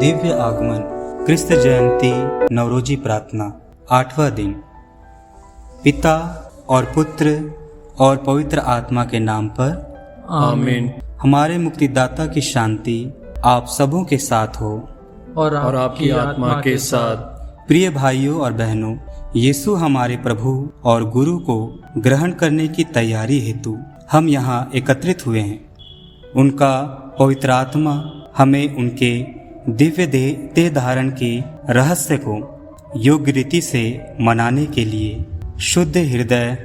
दिव्य आगमन, क्रिस्त जयंती, नवरोजी प्रार्थना, 8वां दिन। पिता और पुत्र और पवित्र आत्मा के नाम पर आमीन। हमारे मुक्तिदाता की शांति आप सबों के साथ हो और आपकी आत्मा के साथ। प्रिय भाइयों और बहनों, यीशु हमारे प्रभु और गुरु को ग्रहण करने की तैयारी हेतु हम यहाँ एकत्रित हुए हैं। उनका पवित्र आत्मा हमें उनके दिव्य देह धारण के रहस्य को योग्य रीति से मनाने के लिए शुद्ध हृदय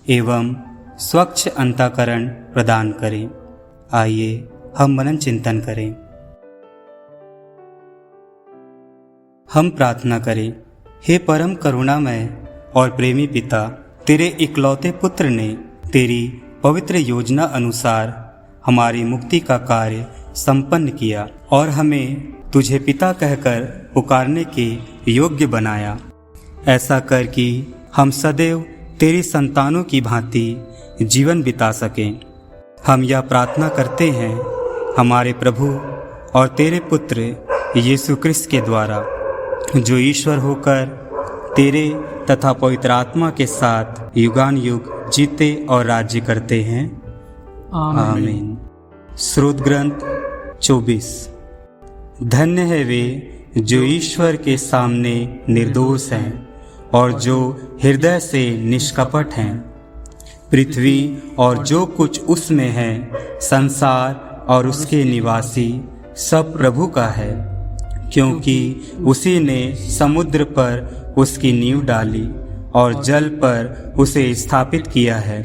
एवं स्वच्छ अंतःकरण प्रदान करें। आइए हम मनन चिंतन करें। हम प्रार्थना करें। हे परम करुणामय और प्रेमी पिता, तेरे इकलौते पुत्र ने तेरी पवित्र योजना अनुसार हमारी मुक्ति का कार्य संपन्न किया और हमें तुझे पिता कहकर पुकारने के योग्य बनाया। ऐसा कर कि हम सदैव तेरी संतानों की भांति जीवन बिता सकें। हम यह प्रार्थना करते हैं हमारे प्रभु और तेरे पुत्र यीशु क्रिस्त के द्वारा, जो ईश्वर होकर तेरे तथा पवित्र आत्मा के साथ युगान युग जीते और राज्य करते हैं। आमीन। स्रोत ग्रंथ 24। धन्य है वे जो ईश्वर के सामने निर्दोष हैं और जो हृदय से निष्कपट हैं। पृथ्वी और जो कुछ उसमें है, संसार और उसके निवासी सब प्रभु का है, क्योंकि उसी ने समुद्र पर उसकी नींव डाली और जल पर उसे स्थापित किया है।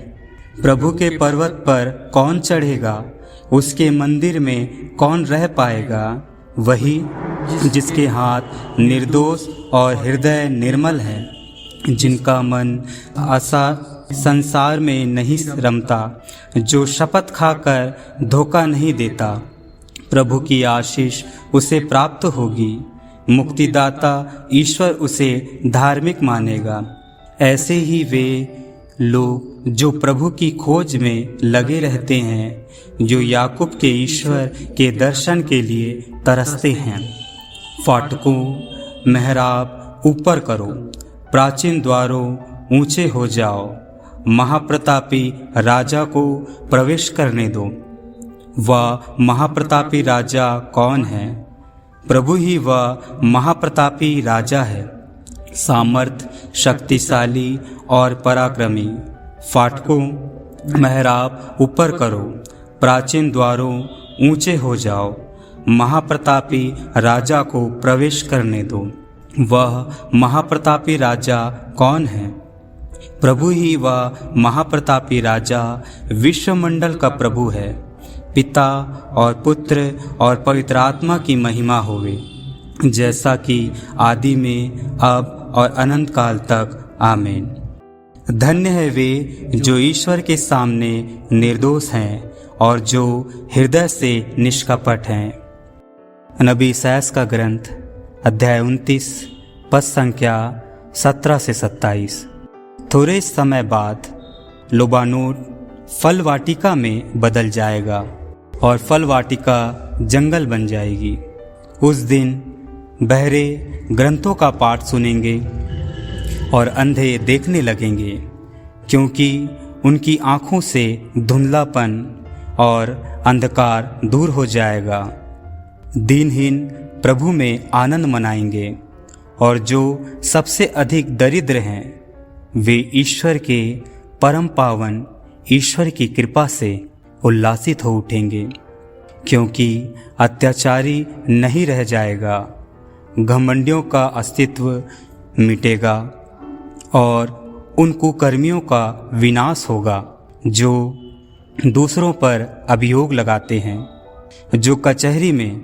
प्रभु के पर्वत पर कौन चढ़ेगा? उसके मंदिर में कौन रह पाएगा? वही जिसके हाथ निर्दोष और हृदय निर्मल है, जिनका मन आशा संसार में नहीं रमता, जो शपथ खाकर धोखा नहीं देता। प्रभु की आशीष उसे प्राप्त होगी। मुक्तिदाता ईश्वर उसे धार्मिक मानेगा। ऐसे ही वे लोग जो प्रभु की खोज में लगे रहते हैं, जो याकूब के ईश्वर के दर्शन के लिए तरसते हैं। फाटकों मेहराब ऊपर करो, प्राचीन द्वारों ऊंचे हो जाओ। महाप्रतापी राजा को प्रवेश करने दो। वह महाप्रतापी राजा कौन है? प्रभु ही वह महाप्रतापी राजा है, सामर्थ, शक्तिशाली और पराक्रमी। फाटकों मेहराब ऊपर करो, प्राचीन द्वारों ऊंचे हो जाओ। महाप्रतापी राजा को प्रवेश करने दो। वह महाप्रतापी राजा कौन है? प्रभु ही वह महाप्रतापी राजा विश्वमंडल का प्रभु है। पिता और पुत्र और पवित्र आत्मा की महिमा होवे, जैसा कि आदि में, अब और अनंत काल तक। आमीन। धन्य है वे जो ईश्वर के सामने निर्दोष हैं और जो हृदय से निष्कपट हैं। नबी ईसायाह का ग्रंथ अध्याय 29 पद संख्या 17 से 27। थोड़े समय बाद लोबानोन फल वाटिका में बदल जाएगा और फल वाटिका जंगल बन जाएगी। उस दिन बहरे ग्रंथों का पाठ सुनेंगे और अंधे देखने लगेंगे, क्योंकि उनकी आँखों से धुंधलापन और अंधकार दूर हो जाएगा। दीनहीन प्रभु में आनंद मनाएंगे और जो सबसे अधिक दरिद्र हैं, वे ईश्वर के परम पावन ईश्वर की कृपा से उल्लासित हो उठेंगे, क्योंकि अत्याचारी नहीं रह जाएगा। घमंडियों का अस्तित्व मिटेगा और उन कुकर्मियों का विनाश होगा जो दूसरों पर अभियोग लगाते हैं, जो कचहरी में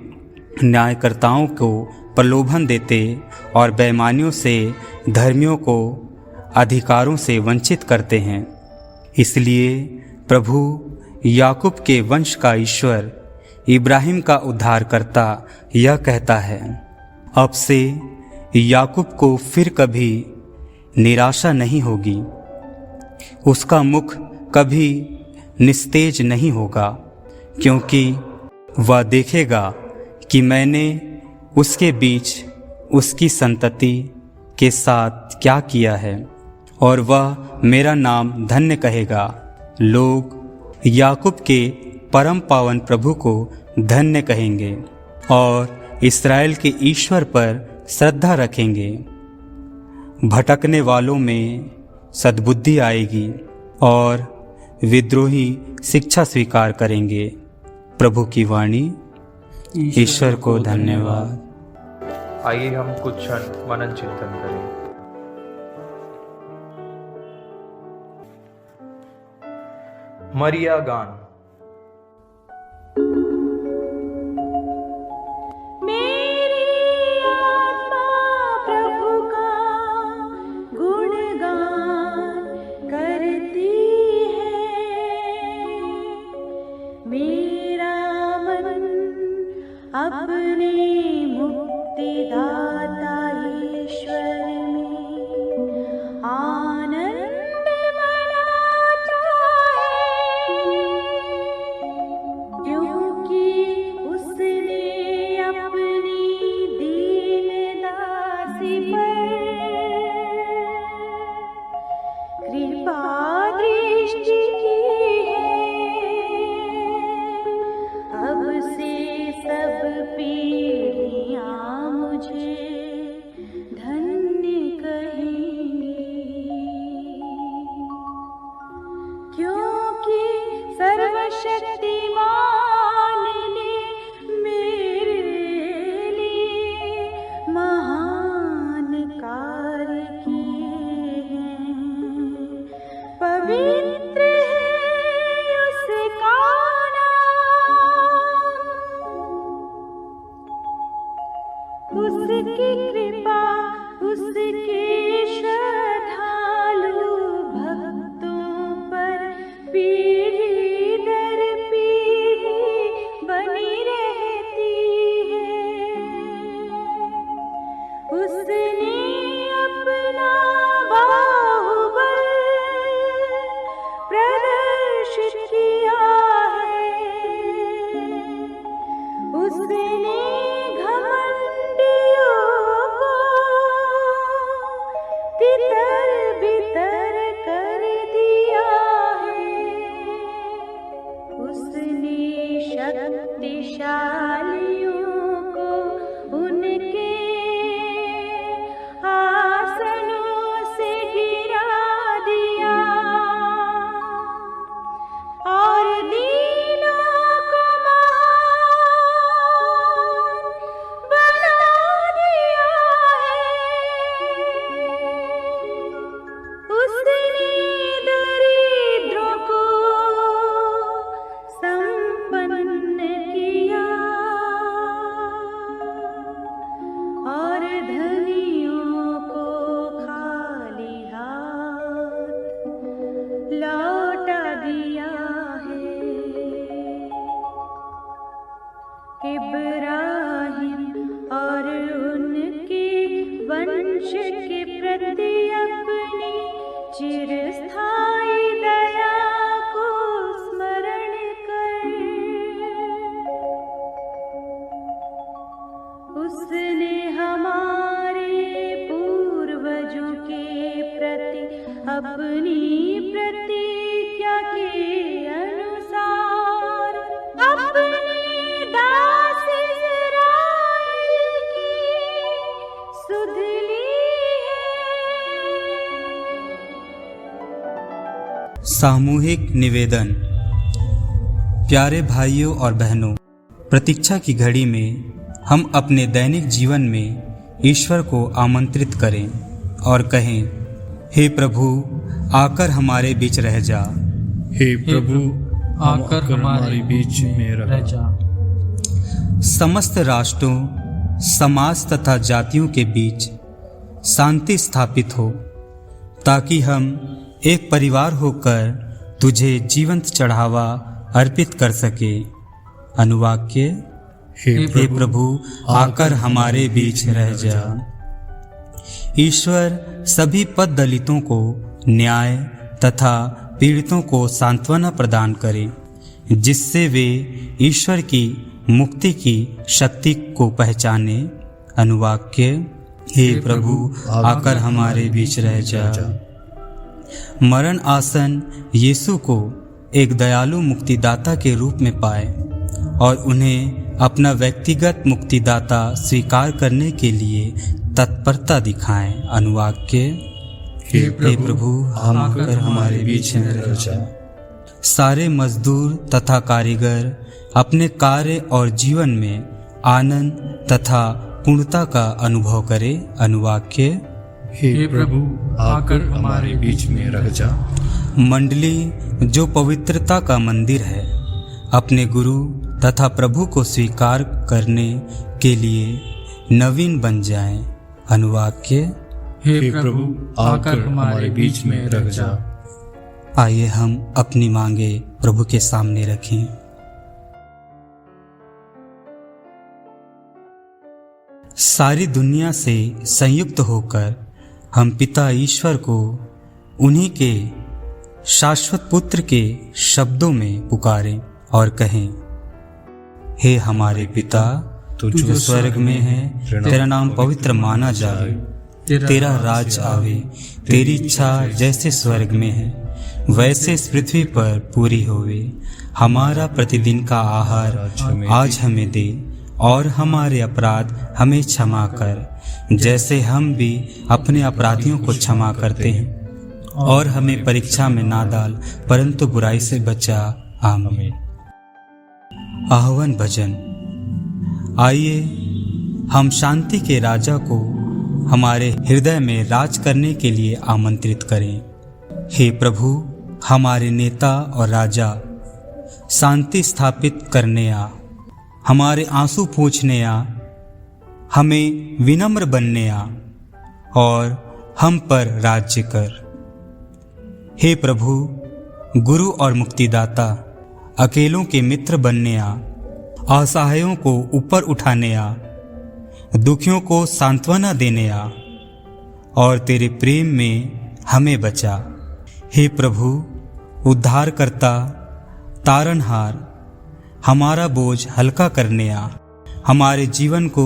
न्यायकर्ताओं को प्रलोभन देते और बेईमानियों से धर्मियों को अधिकारों से वंचित करते हैं। इसलिए प्रभु याकूब के वंश का ईश्वर, इब्राहिम का उद्धारकर्ता यह कहता है, अब से याकूब को फिर कभी निराशा नहीं होगी, उसका मुख कभी निस्तेज नहीं होगा, क्योंकि वह देखेगा कि मैंने उसके बीच उसकी संतति के साथ क्या किया है, और वह मेरा नाम धन्य कहेगा। लोग याकूब के परम पावन प्रभु को धन्य कहेंगे और इस्राएल के ईश्वर पर श्रद्धा रखेंगे। भटकने वालों में सद्बुद्धि आएगी और विद्रोही शिक्षा स्वीकार करेंगे। प्रभु की वाणी। ईश्वर को धन्यवाद। आइए हम कुछ क्षण मनन चिंतन करें। मरिया गान। अपने मुक्तिदाता ईश्वर में आनंद मनाता है, क्योंकि उसने अपनी दीन दासी पर कृपा दृष्टि की है। अब से सब पीढ़ियाँ मुझे धन्य कहेंगी, क्योंकि सर्वशक्तिमान ने मेरे लिए महान कार्य किए हैं। पवित्र है उसका उसकी कृपा उसके श्रद्धालु भक्तों पर पीढ़ी दर पीढ़ी बनी रहती है। उसने अपना बाहुबल प्रदर्शित किया है। उसने शक्तिशालियों को उनके आसनों से गिरा दिया और दीनों को महान बना दिया है। उसने दरिद्रों को संपन्न किया और धनियों को खाली हाथ लौटा दिया है। इब्राहिम और उनके वंश के प्रति अपनी चिरस्थायी दया को स्मरण कर उसने हमारे पूर्वजों के प्रति अपनी प्रतिज्ञा के अनुसार अपने दास इस्राएल की सुध ली है। सामूहिक निवेदन। प्यारे भाइयों और बहनों, प्रतीक्षा की घड़ी में हम अपने दैनिक जीवन में ईश्वर को आमंत्रित करें और कहें, हे प्रभु आकर हमारे बीच रह जा। हे प्रभु आकर हमारे बीच में रह जा। समस्त राष्ट्रों, समाज तथा जातियों के बीच शांति स्थापित हो, ताकि हम एक परिवार होकर तुझे जीवंत चढ़ावा अर्पित कर सके। अनुवाक्य। हे प्रभु आकर हमारे बीच रह जा। ईश्वर सभी पद दलितों को न्याय तथा पीड़ितों को सांत्वना प्रदान करे, जिससे वे ईश्वर की मुक्ति की शक्ति को पहचाने अनुवाक्य, हे प्रभु आकर हमारे बीच रह जा। मरण आसन यीशु को एक दयालु मुक्तिदाता के रूप में पाए और उन्हें अपना व्यक्तिगत मुक्तिदाता स्वीकार करने के लिए तत्परता दिखाएं। अनुवाक्य, हे प्रभु आकर हमारे बीच में रह जा। सारे मजदूर तथा कारीगर अपने कार्य और जीवन में आनंद तथा पूर्णता का अनुभव करें। अनुवाक्य, हे प्रभु आकर हमारे बीच में रह जा। मंडली जो पवित्रता का मंदिर है, अपने गुरु तथा प्रभु को स्वीकार करने के लिए नवीन बन जाएं। अनुवाक्य, हे प्रभु आकर हमारे बीच में रह जा। आइए हम अपनी मांगे प्रभु के सामने रखें। सारी दुनिया से संयुक्त होकर हम पिता ईश्वर को उन्हीं के शाश्वत पुत्र के शब्दों में पुकारें और कहें, हे हमारे पिता, तू जो स्वर्ग में है, तेरा नाम पवित्र माना जाए, तेरा राज आवे, तेरी इच्छा जैसे स्वर्ग में है वैसे इस पृथ्वी पर पूरी होवे। हमारा प्रतिदिन का आहार आज हमें दे और हमारे अपराध हमें क्षमा कर, जैसे हम भी अपने अपराधियों को क्षमा करते हैं, और हमें परीक्षा में ना डाल परंतु बुराई से बचा। आमीन। आह्वान भजन। आइए हम शांति के राजा को हमारे हृदय में राज करने के लिए आमंत्रित करें। हे प्रभु, हमारे नेता और राजा, शांति स्थापित करने आ, हमारे आंसू पोंछने आ, हमें विनम्र बनने आ और हम पर राज्य कर। हे प्रभु, गुरु और मुक्तिदाता, अकेलों के मित्र बनने आ, असहायों को ऊपर उठाने आ, दुखियों को सांत्वना देने आ और तेरे प्रेम में हमें बचा। हे प्रभु, उद्धारकर्ता, तारनहार, हमारा बोझ हल्का करने आ, हमारे जीवन को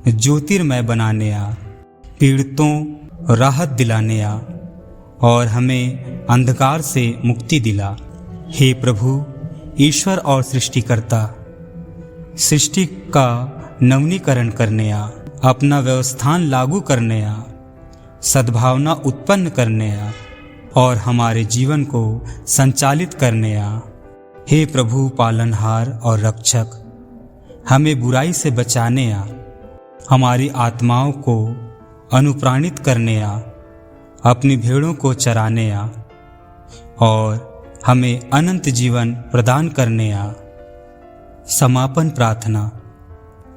ज्योतिर्मय बनाने आ, पीड़ितों राहत दिलाने आ और हमें अंधकार से मुक्ति दिला। हे प्रभु, ईश्वर और सृष्टिकर्ता, सृष्टि का नवीनीकरण करने आ, अपना व्यवस्थान लागू करने आ, सद्भावना उत्पन्न करने आ और हमारे जीवन को संचालित करने आ। हे प्रभु पालनहार और रक्षक, हमें बुराई से बचाने आ, हमारी आत्माओं को अनुप्राणित करने आ, अपनी भेड़ों को चराने आ और हमें अनंत जीवन प्रदान करने आ। समापन प्रार्थना।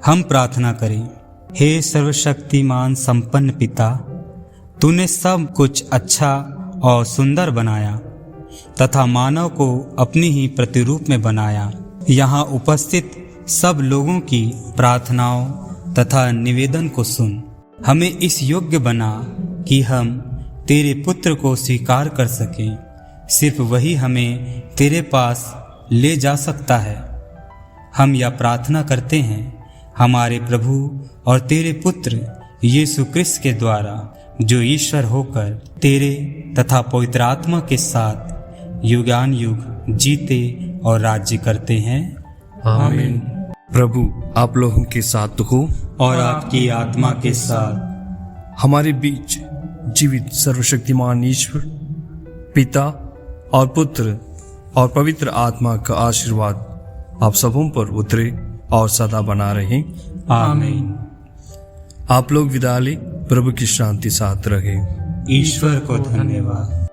हम प्रार्थना करें। हे सर्वशक्तिमान संपन्न पिता, तूने सब कुछ अच्छा और सुंदर बनाया तथा मानव को अपनी ही प्रतिरूप में बनाया। यहाँ उपस्थित सब लोगों की प्रार्थनाओं तथा निवेदन को सुन। हमें इस योग्य बना कि हम तेरे पुत्र को स्वीकार कर सकें। सिर्फ वही हमें तेरे पास ले जा सकता है। हम यह प्रार्थना करते हैं हमारे प्रभु और तेरे पुत्र यीशु क्रिस्त के द्वारा, जो ईश्वर होकर तेरे तथा पवित्र आत्मा के साथ युगान युग जीते और राज्य करते हैं। आमीन। प्रभु आप लोगों के साथ हो और आपकी आत्मा के साथ। हमारे बीच जीवित सर्वशक्तिमान ईश्वर पिता और पुत्र और पवित्र आत्मा का आशीर्वाद आप सबों पर उतरे और सदा बना रहे। आमीन। आप लोग विदा लें। प्रभु की शांति साथ रहे। ईश्वर को धन्यवाद।